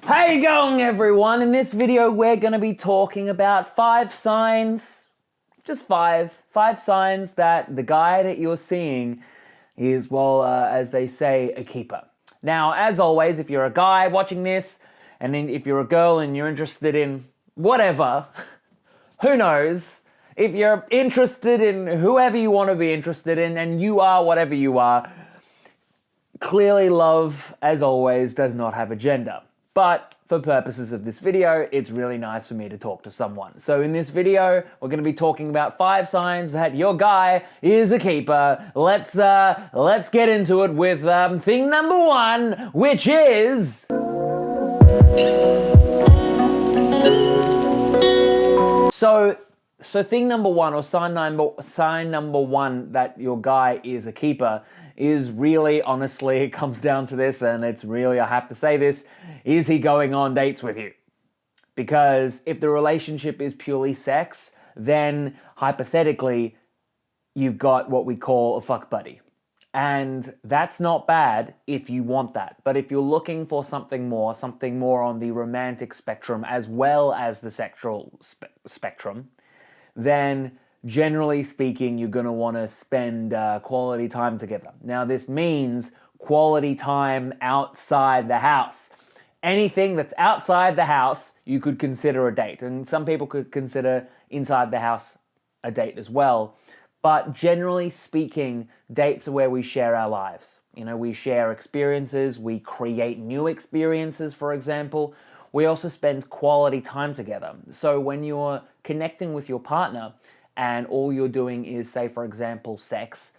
How you going, everyone? In this video, we're going to be talking about 5 signs, just five signs that the guy that you're seeing is, well, as they say, a keeper. Now, as always, if you're a guy watching this, and then if you're a girl and you're interested in whatever, who knows? If you're interested in whoever you want to be interested in, and you are whatever you are, clearly love, as always, does not have a gender. But for purposes of this video, it's really nice for me to talk to someone. So in this video, we're going to be talking about 5 signs that your guy is a keeper. Let's get into it with thing number 1, which is... So thing number 1, or sign number 1 that your guy is a keeper is really, honestly, it comes down to this, and it's really, I have to say this, is he going on dates with you? Because if the relationship is purely sex, then hypothetically, you've got what we call a fuck buddy. And that's not bad if you want that. But if you're looking for something more on the romantic spectrum as well as the sexual spectrum, then generally speaking, you're going to want to spend quality time together. Now, this means quality time outside the house. Anything that's outside the house, you could consider a date. And some people could consider inside the house a date as well. But generally speaking, dates are where we share our lives. You know, we share experiences, we create new experiences, for example. We also spend quality time together. So when you're connecting with your partner and all you're doing is, say, for example, sex,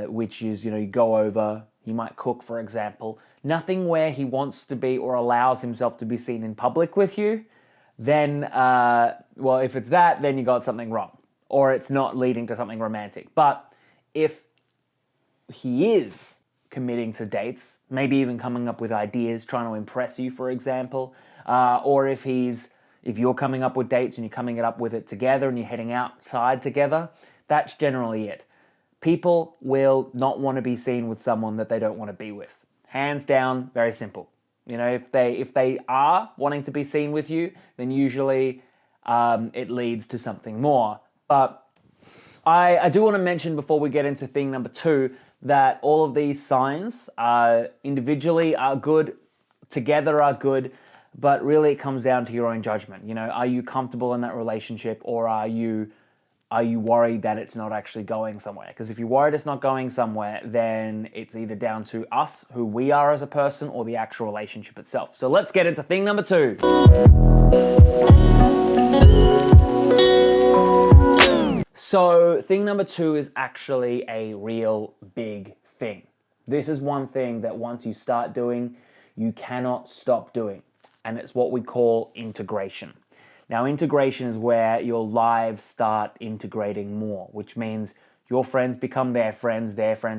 which is, you go over, he might cook, for example, nothing where he wants to be or allows himself to be seen in public with you, then, well, if it's that, then you got something wrong. Or it's not leading to something romantic. But if he is committing to dates, maybe even coming up with ideas, trying to impress you, for example, or if you're coming up with dates and you're coming up with it together and you're heading outside together, that's generally it. People will not want to be seen with someone that they don't want to be with. Hands down, very simple. If they are wanting to be seen with you, then usually it leads to something more. But I do want to mention before we get into thing number 2 that all of these signs individually are good, together are good, but really it comes down to your own judgment. Are you comfortable in that relationship, or are you worried that it's not actually going somewhere? Because if you're worried it's not going somewhere, then it's either down to us, who we are as a person, or the actual relationship itself. So let's get into thing number 2. So thing number 2 is actually a real big thing. This is one thing that once you start doing, you cannot stop doing. And it's what we call integration. Now, integration is where your lives start integrating more, which means your friends become their friends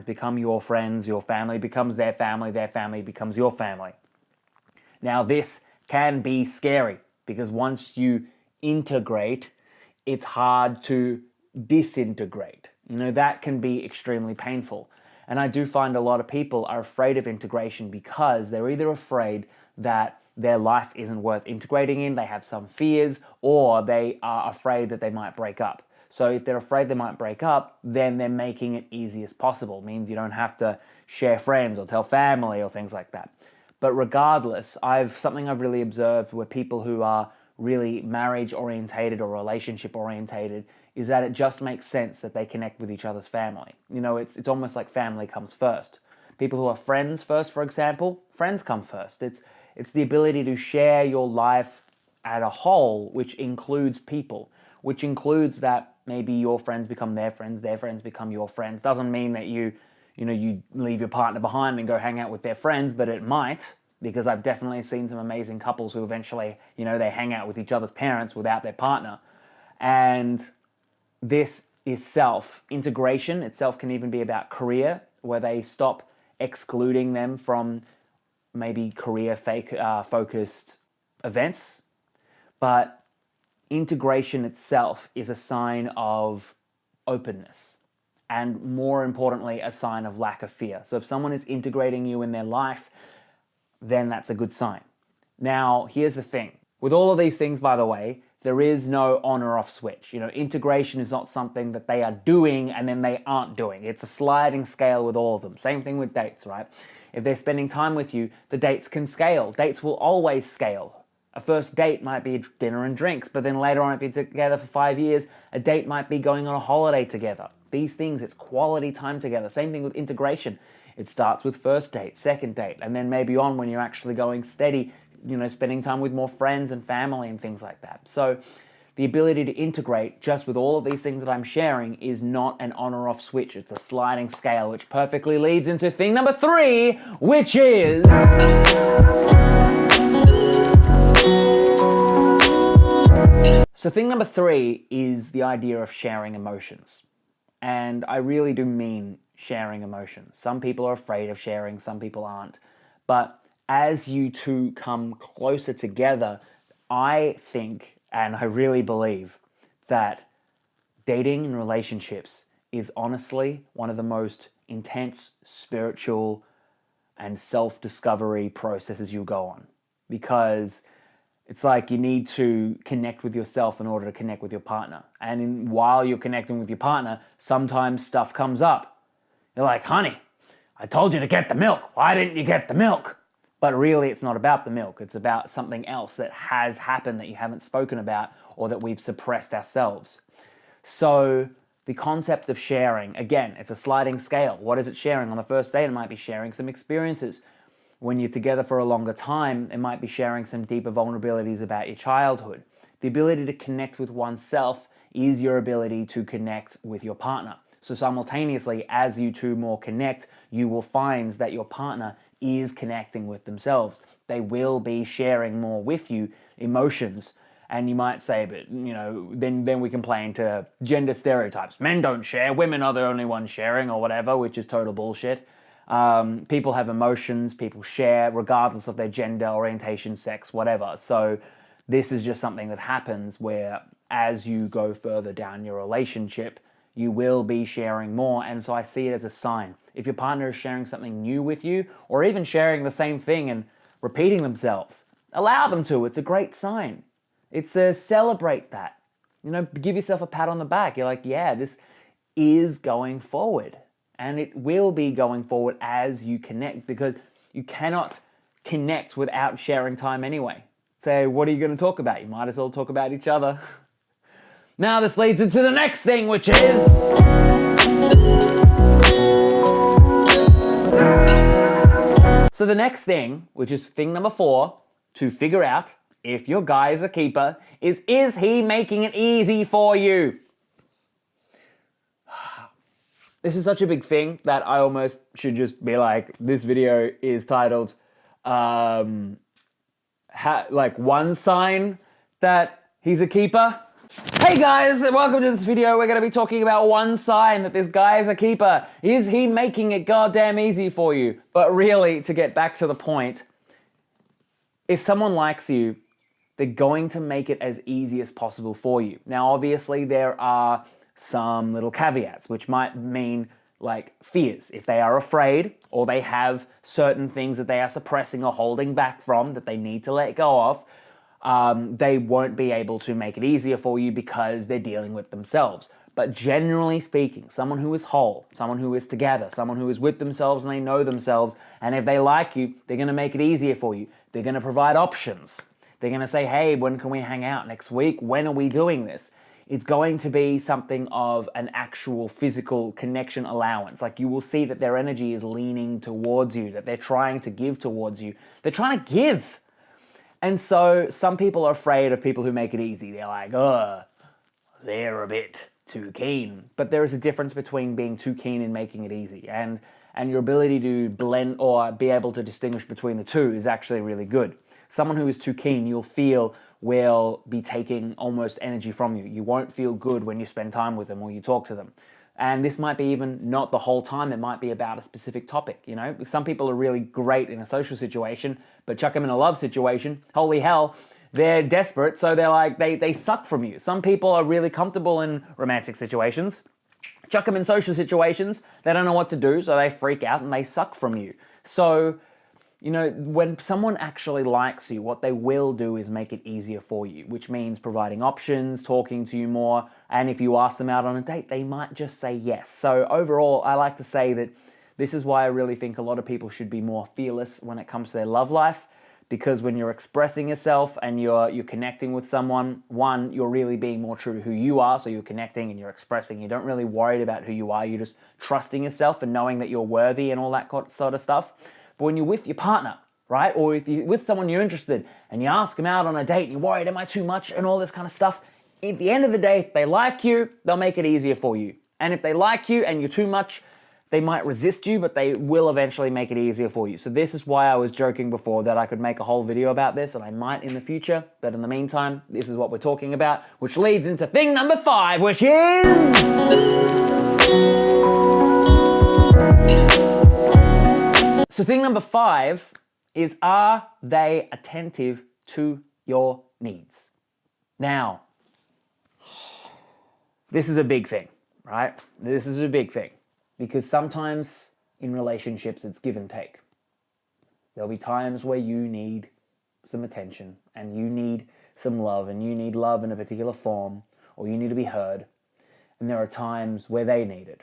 become your friends, your family becomes their family becomes your family. Now, this can be scary because once you integrate, it's hard to disintegrate. That can be extremely painful. And I do find a lot of people are afraid of integration because they're either afraid that their life isn't worth integrating in, they have some fears, or they are afraid that they might break up. So if they're afraid they might break up, then they're making it easy as possible. It means you don't have to share friends or tell family or things like that. But regardless, something I've really observed where people who are really marriage orientated or relationship orientated is that it just makes sense that they connect with each other's family. It's almost like family comes first. People who are friends first, for example, friends come first. It's the ability to share your life at a whole, which includes people, which includes that maybe your friends become their friends become your friends. Doesn't mean that you leave your partner behind and go hang out with their friends, but it might, because I've definitely seen some amazing couples who eventually, they hang out with each other's parents without their partner. And this itself, integration itself, can even be about career, where they stop excluding them from maybe career-focused events. But integration itself is a sign of openness, and more importantly, a sign of lack of fear. So if someone is integrating you in their life, then that's a good sign. Now, here's the thing. With all of these things, by the way, there is no on or off switch. Integration is not something that they are doing and then they aren't doing. It's a sliding scale with all of them. Same thing with dates, right? If they're spending time with you, the dates can scale. Dates will always scale. A first date might be dinner and drinks, but then later on, if you're together for 5 years, a date might be going on a holiday together. These things, it's quality time together. Same thing with integration. It starts with first date, second date, and then maybe on when you're actually going steady, spending time with more friends and family and things like that. So the ability to integrate just with all of these things that I'm sharing is not an on or off switch. It's a sliding scale, which perfectly leads into thing number 3, which is... So thing number 3 is the idea of sharing emotions. And I really do mean sharing emotions. Some people are afraid of sharing, some people aren't. But as you two come closer together, I think, and I really believe, that dating and relationships is honestly one of the most intense spiritual and self-discovery processes you'll go on. Because it's like you need to connect with yourself in order to connect with your partner. And while you're connecting with your partner, sometimes stuff comes up. You're like, honey, I told you to get the milk. Why didn't you get the milk? But really, it's not about the milk. It's about something else that has happened that you haven't spoken about or that we've suppressed ourselves. So the concept of sharing, again, it's a sliding scale. What is it sharing? On the first date, it might be sharing some experiences. When you're together for a longer time, it might be sharing some deeper vulnerabilities about your childhood. The ability to connect with oneself is your ability to connect with your partner. So simultaneously, as you two more connect, you will find that your partner is connecting with themselves. They will be sharing more with you emotions. And you might say, but then we can play into gender stereotypes. Men don't share, women are the only ones sharing or whatever, which is total bullshit. People have emotions, people share regardless of their gender, orientation, sex, whatever. So this is just something that happens where as you go further down your relationship, you will be sharing more. And so I see it as a sign. If your partner is sharing something new with you, or even sharing the same thing and repeating themselves, allow them to. It's a great sign. It's a celebrate that. Give yourself a pat on the back. You're like, yeah, this is going forward. And it will be going forward as you connect, because you cannot connect without sharing time anyway. So what are you going to talk about? You might as well talk about each other. Now this leads into the next thing, which is... So the next thing, which is thing number 4, to figure out if your guy is a keeper, is he making it easy for you? This is such a big thing that I almost should just be like, this video is titled, one sign that he's a keeper. Hey guys, welcome to this video. We're going to be talking about one sign that this guy is a keeper. Is he making it goddamn easy for you? But really, to get back to the point, if someone likes you, they're going to make it as easy as possible for you. Now, obviously, there are some little caveats, which might mean like fears. If they are afraid or they have certain things that they are suppressing or holding back from that they need to let go of, they won't be able to make it easier for you because they're dealing with themselves. But generally speaking, someone who is whole, someone who is together, someone who is with themselves and they know themselves, and if they like you, they're going to make it easier for you. They're going to provide options. They're going to say, hey, when can we hang out next week? When are we doing this? It's going to be something of an actual physical connection allowance. Like you will see that their energy is leaning towards you, that they're trying to give towards you. They're trying to give. And so some people are afraid of people who make it easy. They're like, oh, they're a bit too keen. But there is a difference between being too keen and making it easy. And your ability to blend or be able to distinguish between the two is actually really good. Someone who is too keen, you'll feel will be taking almost energy from you. You won't feel good when you spend time with them or you talk to them. And this might be even not the whole time. It might be about a specific topic, you know? Some people are really great in a social situation, but chuck them in a love situation, holy hell, they're desperate, so they're like, they suck from you. Some people are really comfortable in romantic situations. Chuck them in social situations, they don't know what to do, so they freak out and they suck from you. So You know, when someone actually likes you, what they will do is make it easier for you, which means providing options, talking to you more, and if you ask them out on a date, they might just say yes. So overall, I like to say that this is why I really think a lot of people should be more fearless when it comes to their love life, because when you're expressing yourself and you're connecting with someone, one, you're really being more true to who you are, so you're connecting and you're expressing. You don't really worry about who you are, you're just trusting yourself and knowing that you're worthy and all that sort of stuff. But when you're with your partner, right, or if you're with someone you're interested and you ask them out on a date and you're worried, am I too much and all this kind of stuff, at the end of the day, if they like you, they'll make it easier for you. And if they like you and you're too much, they might resist you, but they will eventually make it easier for you. So this is why I was joking before that I could make a whole video about this, and I might in the future, but in the meantime, this is what we're talking about, which leads into thing number 5, which is... So thing number 5 is, are they attentive to your needs? Now, this is a big thing, right? This is a big thing, because sometimes in relationships it's give and take. There'll be times where you need some attention and you need some love and you need love in a particular form, or you need to be heard, and there are times where they need it.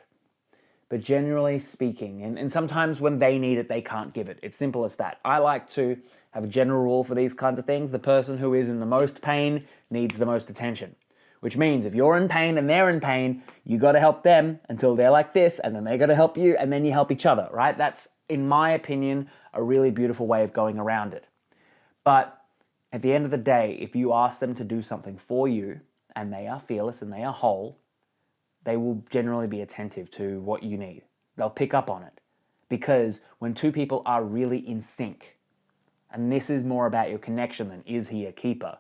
But generally speaking, and sometimes when they need it, they can't give it. It's simple as that. I like to have a general rule for these kinds of things. The person who is in the most pain needs the most attention. Which means if you're in pain and they're in pain, you got to help them until they're like this, and then they got to help you, and then you help each other, right? That's, in my opinion, a really beautiful way of going around it. But at the end of the day, if you ask them to do something for you, and they are fearless and they are whole, they will generally be attentive to what you need. They'll pick up on it. Because when two people are really in sync, and this is more about your connection than is he a keeper,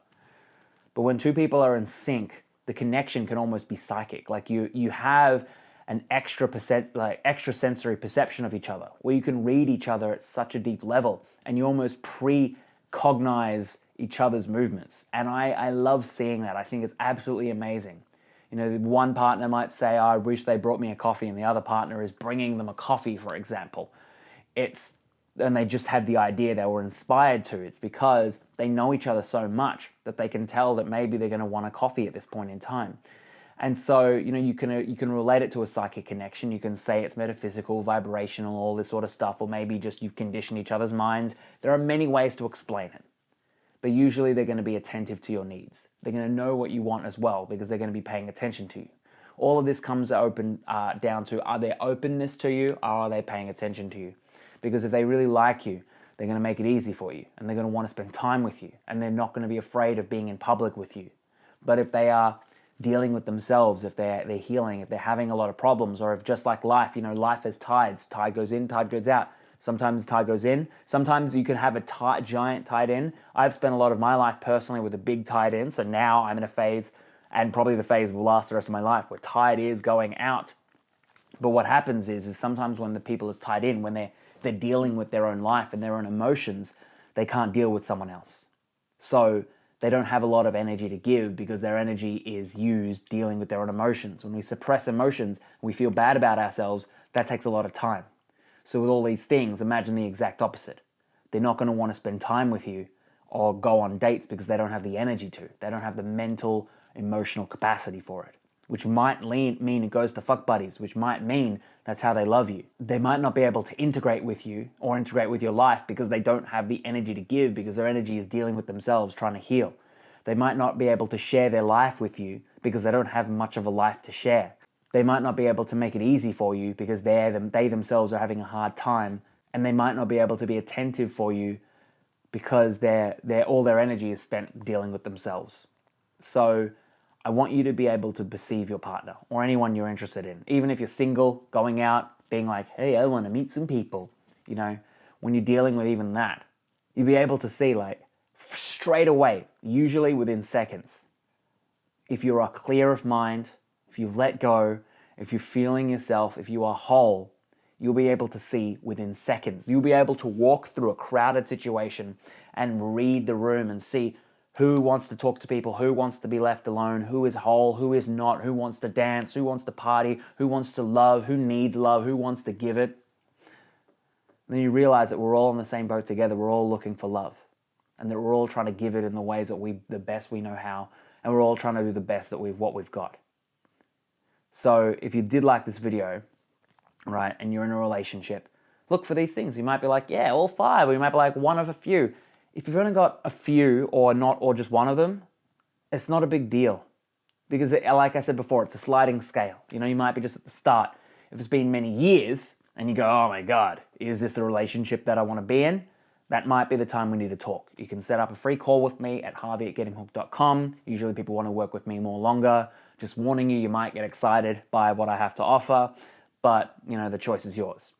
but when two people are in sync, the connection can almost be psychic. Like you have an extra sensory perception of each other, where you can read each other at such a deep level, and you almost precognize each other's movements. And I love seeing that. I think it's absolutely amazing. You know, one partner might say, oh, I wish they brought me a coffee, and the other partner is bringing them a coffee, for example. And they just had the idea, they were inspired to. It's because they know each other so much that they can tell that maybe they're going to want a coffee at this point in time. And so, you know, you can relate it to a psychic connection. You can say it's metaphysical, vibrational, all this sort of stuff, or maybe just you've conditioned each other's minds. There are many ways to explain it. But usually they're going to be attentive to your needs. They're going to know what you want as well, because they're going to be paying attention to you. All of this comes down to, are there openness to you, or are they paying attention to you? Because if they really like you, they're going to make it easy for you, and they're going to want to spend time with you, and they're not going to be afraid of being in public with you. But if they are dealing with themselves, if they're healing, if they're having a lot of problems, or if just like life, you know, life has tides. Tide goes in, tide goes out. Sometimes tide goes in. Sometimes you can have a giant tide in. I've spent a lot of my life personally with a big tide in, so now I'm in a phase, and probably the phase will last the rest of my life, where tide is going out. But what happens is sometimes when the people is tied in, when they're dealing with their own life and their own emotions, they can't deal with someone else. So they don't have a lot of energy to give, because their energy is used dealing with their own emotions. When we suppress emotions, we feel bad about ourselves, that takes a lot of time. So with all these things, imagine the exact opposite. They're not going to want to spend time with you or go on dates because they don't have the energy to. They don't have the mental, emotional capacity for it. Which might mean it goes to fuck buddies, which might mean that's how they love you. They might not be able to integrate with you or integrate with your life because they don't have the energy to give, because their energy is dealing with themselves, trying to heal. They might not be able to share their life with you because they don't have much of a life to share. They might not be able to make it easy for you because they themselves are having a hard time, and they might not be able to be attentive for you because all their energy is spent dealing with themselves. So I want you to be able to perceive your partner or anyone you're interested in. Even if you're single, going out, being like, hey, I want to meet some people. You know, when you're dealing with even that, you'll be able to see, like, straight away, usually within seconds, if you are clear of mind, if you've let go, if you're feeling yourself, if you are whole, you'll be able to see within seconds. You'll be able to walk through a crowded situation and read the room and see who wants to talk to people, who wants to be left alone, who is whole, who is not, who wants to dance, who wants to party, who wants to love, who needs love, who wants to give it. And then you realize that we're all in the same boat together. We're all looking for love. And that we're all trying to give it in the ways that the best we know how. And we're all trying to do the best that what we've got. So if you did like this video, right, and you're in a relationship, look for these things. You might be like, yeah, all 5, or you might be like one of a few. If you've only got a few or just one of them, it's not a big deal. Because like I said before, it's a sliding scale. You know, you might be just at the start. If it's been many years and you go, oh my God, is this the relationship that I want to be in? That might be the time we need to talk. You can set up a free call with me at harvey@gettinghooked.com. Usually people want to work with me more longer. Just warning you, you might get excited by what I have to offer, but you know, the choice is yours.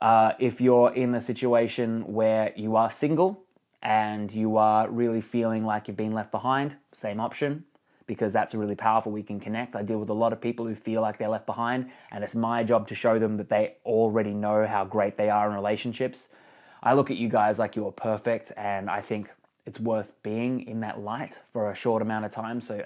If you're in the situation where you are single and you are really feeling like you've been left behind, same option, because that's really powerful. We can connect. I deal with a lot of people who feel like they're left behind, and it's my job to show them that they already know how great they are in relationships. I look at you guys like you're perfect, and I think it's worth being in that light for a short amount of time. So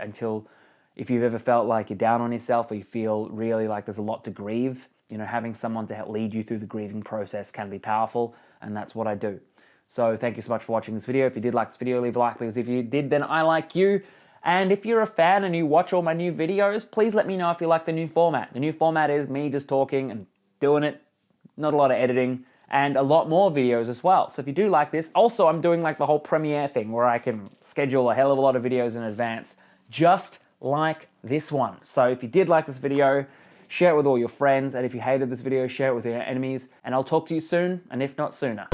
if you've ever felt like you're down on yourself, or you feel really like there's a lot to grieve, you know, having someone to help lead you through the grieving process can be powerful, and that's what I do. So thank you so much for watching this video. If you did like this video, leave a like, because if you did, then I like you. And if you're a fan and you watch all my new videos, please let me know if you like the new format. The new format is me just talking and doing it, not a lot of editing, and a lot more videos as well. So if you do like this, also I'm doing like the whole premiere thing where I can schedule a hell of a lot of videos in advance, just like this one. So if you did like this video, share it with all your friends, and if you hated this video, share it with your enemies, and I'll talk to you soon, and if not sooner.